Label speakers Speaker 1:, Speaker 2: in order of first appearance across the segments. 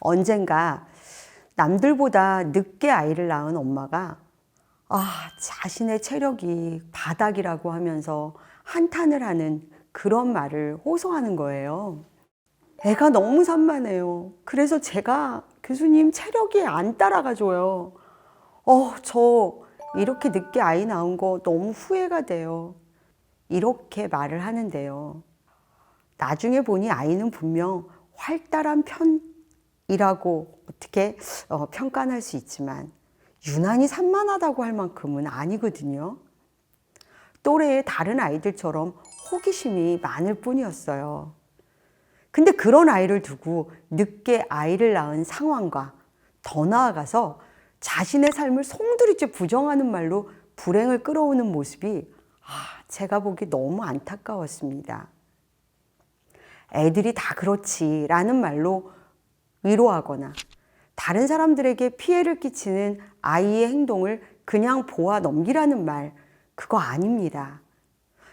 Speaker 1: 언젠가 남들보다 늦게 아이를 낳은 엄마가 자신의 체력이 바닥이라고 하면서 한탄을 하는 그런 말을 호소하는 거예요. 애가 너무 산만해요. 그래서 제가 교수님 체력이 안 따라가줘요. 저 이렇게 늦게 아이 낳은 거 너무 후회가 돼요. 이렇게 말을 하는데요. 나중에 보니 아이는 분명 활달한 편이라고 어떻게 평가할 수 있지만 유난히 산만하다고 할 만큼은 아니거든요. 또래의 다른 아이들처럼 호기심이 많을 뿐이었어요. 근데 그런 아이를 두고 늦게 아이를 낳은 상황과 더 나아가서 자신의 삶을 송두리째 부정하는 말로 불행을 끌어오는 모습이 제가 보기 너무 안타까웠습니다. 애들이 다 그렇지라는 말로 위로하거나 다른 사람들에게 피해를 끼치는 아이의 행동을 그냥 보아 넘기라는 말, 그거 아닙니다.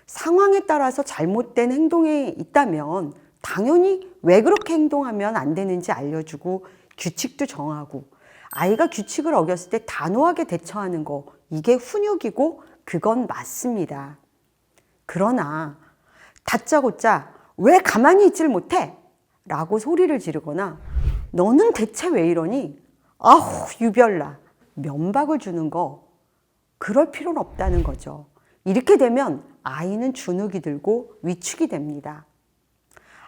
Speaker 1: 상황에 따라서 잘못된 행동이 있다면 당연히 왜 그렇게 행동하면 안 되는지 알려주고 규칙도 정하고 아이가 규칙을 어겼을 때 단호하게 대처하는 거, 이게 훈육이고 그건 맞습니다. 그러나 다짜고짜 왜 가만히 있질 못해? 라고 소리를 지르거나 너는 대체 왜 이러니? 유별나. 면박을 주는 거, 그럴 필요는 없다는 거죠. 이렇게 되면 아이는 주눅이 들고 위축이 됩니다.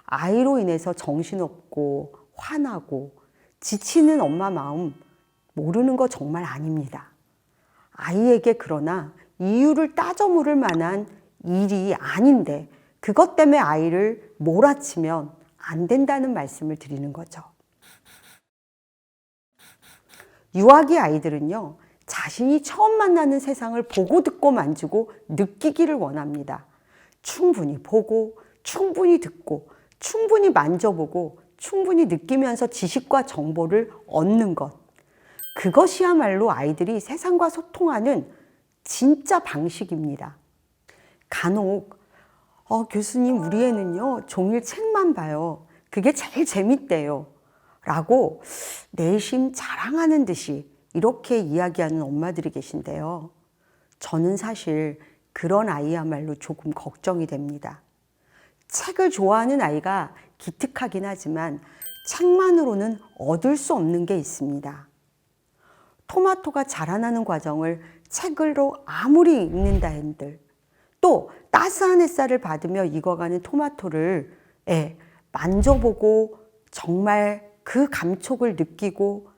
Speaker 1: 아이로 인해서 정신없고 화나고 지치는 엄마 마음 모르는 거 정말 아닙니다. 아이에게 그러나 이유를 따져 물을 만한 일이 아닌데 그것 때문에 아이를 몰아치면 안 된다는 말씀을 드리는 거죠. 유아기 아이들은요, 자신이 처음 만나는 세상을 보고 듣고 만지고 느끼기를 원합니다. 충분히 보고, 충분히 듣고, 충분히 만져보고, 충분히 느끼면서 지식과 정보를 얻는 것. 그것이야말로 아이들이 세상과 소통하는 진짜 방식입니다. 간혹 교수님, 우리 애는요 종일 책만 봐요. 그게 제일 재밌대요. 라고 내심 자랑하는 듯이 이렇게 이야기하는 엄마들이 계신데요. 저는 사실 그런 아이야말로 조금 걱정이 됩니다. 책을 좋아하는 아이가 기특하긴 하지만 책만으로는 얻을 수 없는 게 있습니다. 토마토가 자라나는 과정을 책으로 아무리 읽는다 한들, 또 따스한 햇살을 받으며 익어가는 토마토를 만져보고 정말 그 감촉을 느끼고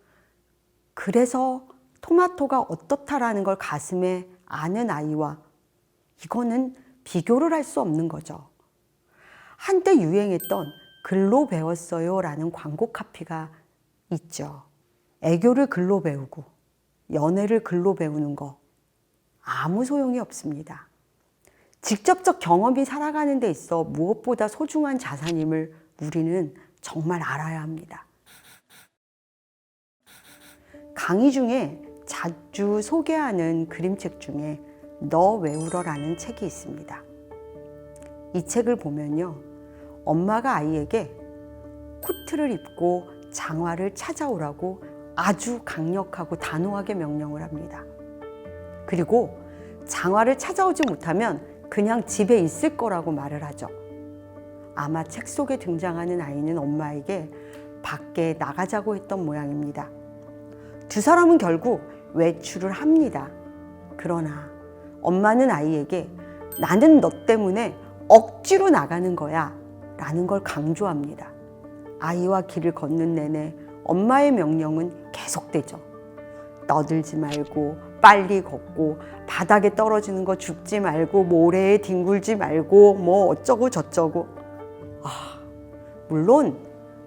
Speaker 1: 그래서 토마토가 어떻다라는 걸 가슴에 아는 아이와 이거는 비교를 할 수 없는 거죠. 한때 유행했던 글로 배웠어요 라는 광고 카피가 있죠. 애교를 글로 배우고 연애를 글로 배우는 거 아무 소용이 없습니다. 직접적 경험이 살아가는 데 있어 무엇보다 소중한 자산임을 우리는 정말 알아야 합니다. 강의 중에 자주 소개하는 그림책 중에 너 왜 울어라는 책이 있습니다. 이 책을 보면요, 엄마가 아이에게 코트를 입고 장화를 찾아오라고 아주 강력하고 단호하게 명령을 합니다. 그리고 장화를 찾아오지 못하면 그냥 집에 있을 거라고 말을 하죠. 아마 책 속에 등장하는 아이는 엄마에게 밖에 나가자고 했던 모양입니다. 두 사람은 결국 외출을 합니다. 그러나 엄마는 아이에게 나는 너 때문에 억지로 나가는 거야 라는 걸 강조합니다. 아이와 길을 걷는 내내 엄마의 명령은 계속되죠. 떠들지 말고 빨리 걷고 바닥에 떨어지는 거 줍지 말고 모래에 뒹굴지 말고 뭐 어쩌고 저쩌고. 물론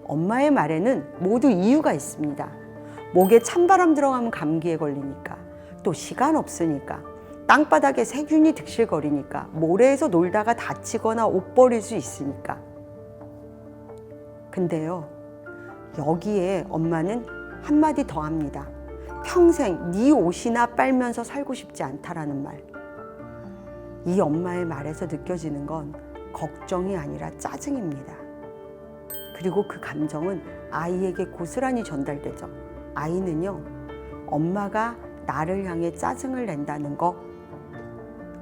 Speaker 1: 엄마의 말에는 모두 이유가 있습니다. 목에 찬바람 들어가면 감기에 걸리니까, 또 시간 없으니까, 땅바닥에 세균이 득실거리니까, 모래에서 놀다가 다치거나 옷 버릴 수 있으니까. 근데요, 여기에 엄마는 한마디 더 합니다. 평생 네 옷이나 빨면서 살고 싶지 않다라는 말. 이 엄마의 말에서 느껴지는 건 걱정이 아니라 짜증입니다. 그리고 그 감정은 아이에게 고스란히 전달되죠. 아이는요, 엄마가 나를 향해 짜증을 낸다는 거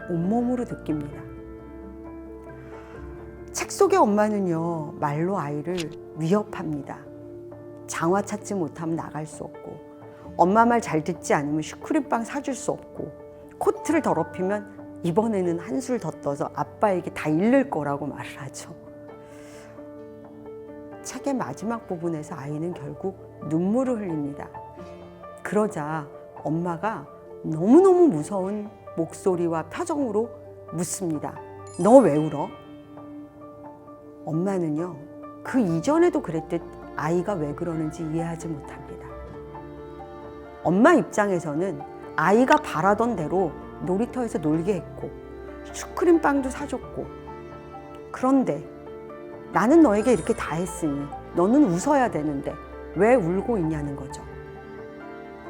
Speaker 1: 온몸으로 느낍니다. 책 속의 엄마는요, 말로 아이를 위협합니다. 장화 찾지 못하면 나갈 수 없고, 엄마 말 잘 듣지 않으면 슈크림빵 사줄 수 없고, 코트를 더럽히면 이번에는 한술 더 떠서 아빠에게 다 잃을 거라고 말을 하죠. 책의 마지막 부분에서 아이는 결국 눈물을 흘립니다. 그러자 엄마가 너무너무 무서운 목소리와 표정으로 묻습니다. 너 왜 울어? 엄마는요, 그 이전에도 그랬듯 아이가 왜 그러는지 이해하지 못합니다. 엄마 입장에서는 아이가 바라던 대로 놀이터에서 놀게 했고 슈크림빵도 사줬고, 그런데 나는 너에게 이렇게 다 했으니 너는 웃어야 되는데 왜 울고 있냐는 거죠.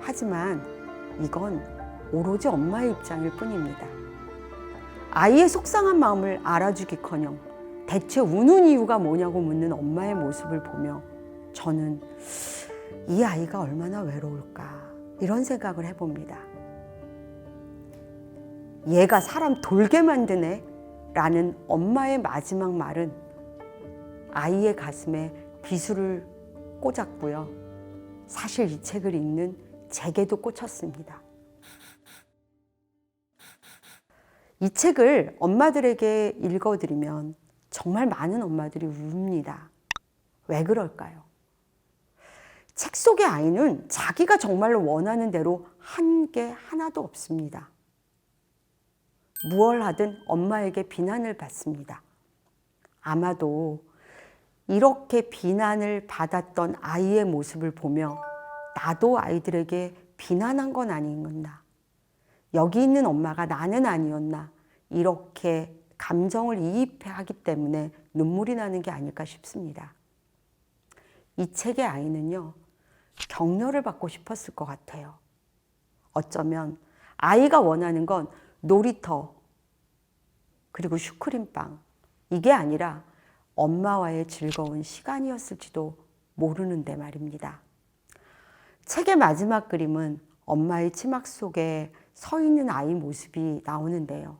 Speaker 1: 하지만 이건 오로지 엄마의 입장일 뿐입니다. 아이의 속상한 마음을 알아주기커녕 대체 우는 이유가 뭐냐고 묻는 엄마의 모습을 보며 저는 이 아이가 얼마나 외로울까 이런 생각을 해봅니다. 얘가 사람 돌게 만드네 라는 엄마의 마지막 말은 아이의 가슴에 비수를 꽂았고요. 사실 이 책을 읽는 제게도 꽂혔습니다. 이 책을 엄마들에게 읽어드리면 정말 많은 엄마들이 웁니다. 왜 그럴까요? 책 속의 아이는 자기가 정말로 원하는 대로 한 게 하나도 없습니다. 무얼 하든 엄마에게 비난을 받습니다. 아마도 이렇게 비난을 받았던 아이의 모습을 보며 나도 아이들에게 비난한 건 아니었나, 여기 있는 엄마가 나는 아니었나, 이렇게 감정을 이입하기 때문에 눈물이 나는 게 아닐까 싶습니다. 이 책의 아이는요, 격려를 받고 싶었을 것 같아요. 어쩌면 아이가 원하는 건 놀이터 그리고 슈크림빵, 이게 아니라 엄마와의 즐거운 시간이었을지도 모르는데 말입니다. 책의 마지막 그림은 엄마의 치마 속에 서 있는 아이 모습이 나오는데요.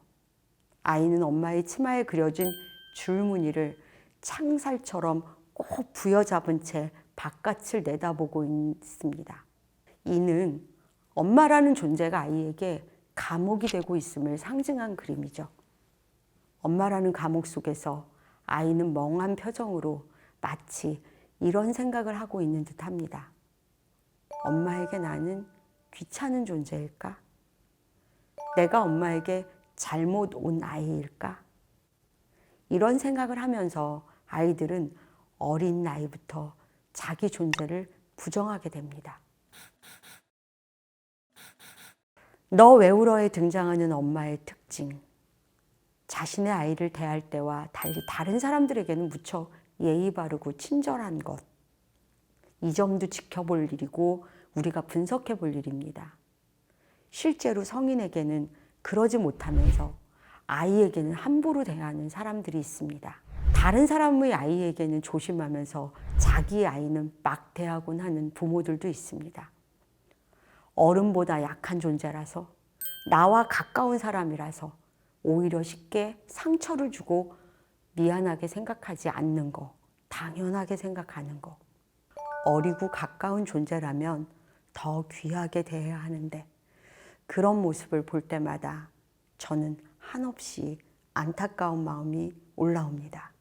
Speaker 1: 아이는 엄마의 치마에 그려진 줄무늬를 창살처럼 꼭 부여잡은 채 바깥을 내다보고 있습니다. 이는 엄마라는 존재가 아이에게 감옥이 되고 있음을 상징한 그림이죠. 엄마라는 감옥 속에서 아이는 멍한 표정으로 마치 이런 생각을 하고 있는 듯 합니다. 엄마에게 나는 귀찮은 존재일까? 내가 엄마에게 잘못 온 아이일까? 이런 생각을 하면서 아이들은 어린 나이부터 자기 존재를 부정하게 됩니다. 너 왜 울어에 등장하는 엄마의 특징. 자신의 아이를 대할 때와 달리 다른 사람들에게는 무척 예의 바르고 친절한 것. 이 점도 지켜볼 일이고 우리가 분석해 볼 일입니다. 실제로 성인에게는 그러지 못하면서 아이에게는 함부로 대하는 사람들이 있습니다. 다른 사람의 아이에게는 조심하면서 자기의 아이는 막 대하곤 하는 부모들도 있습니다. 어른보다 약한 존재라서, 나와 가까운 사람이라서 오히려 쉽게 상처를 주고 미안하게 생각하지 않는 거, 당연하게 생각하는 거. 어리고 가까운 존재라면 더 귀하게 대해야 하는데, 그런 모습을 볼 때마다 저는 한없이 안타까운 마음이 올라옵니다.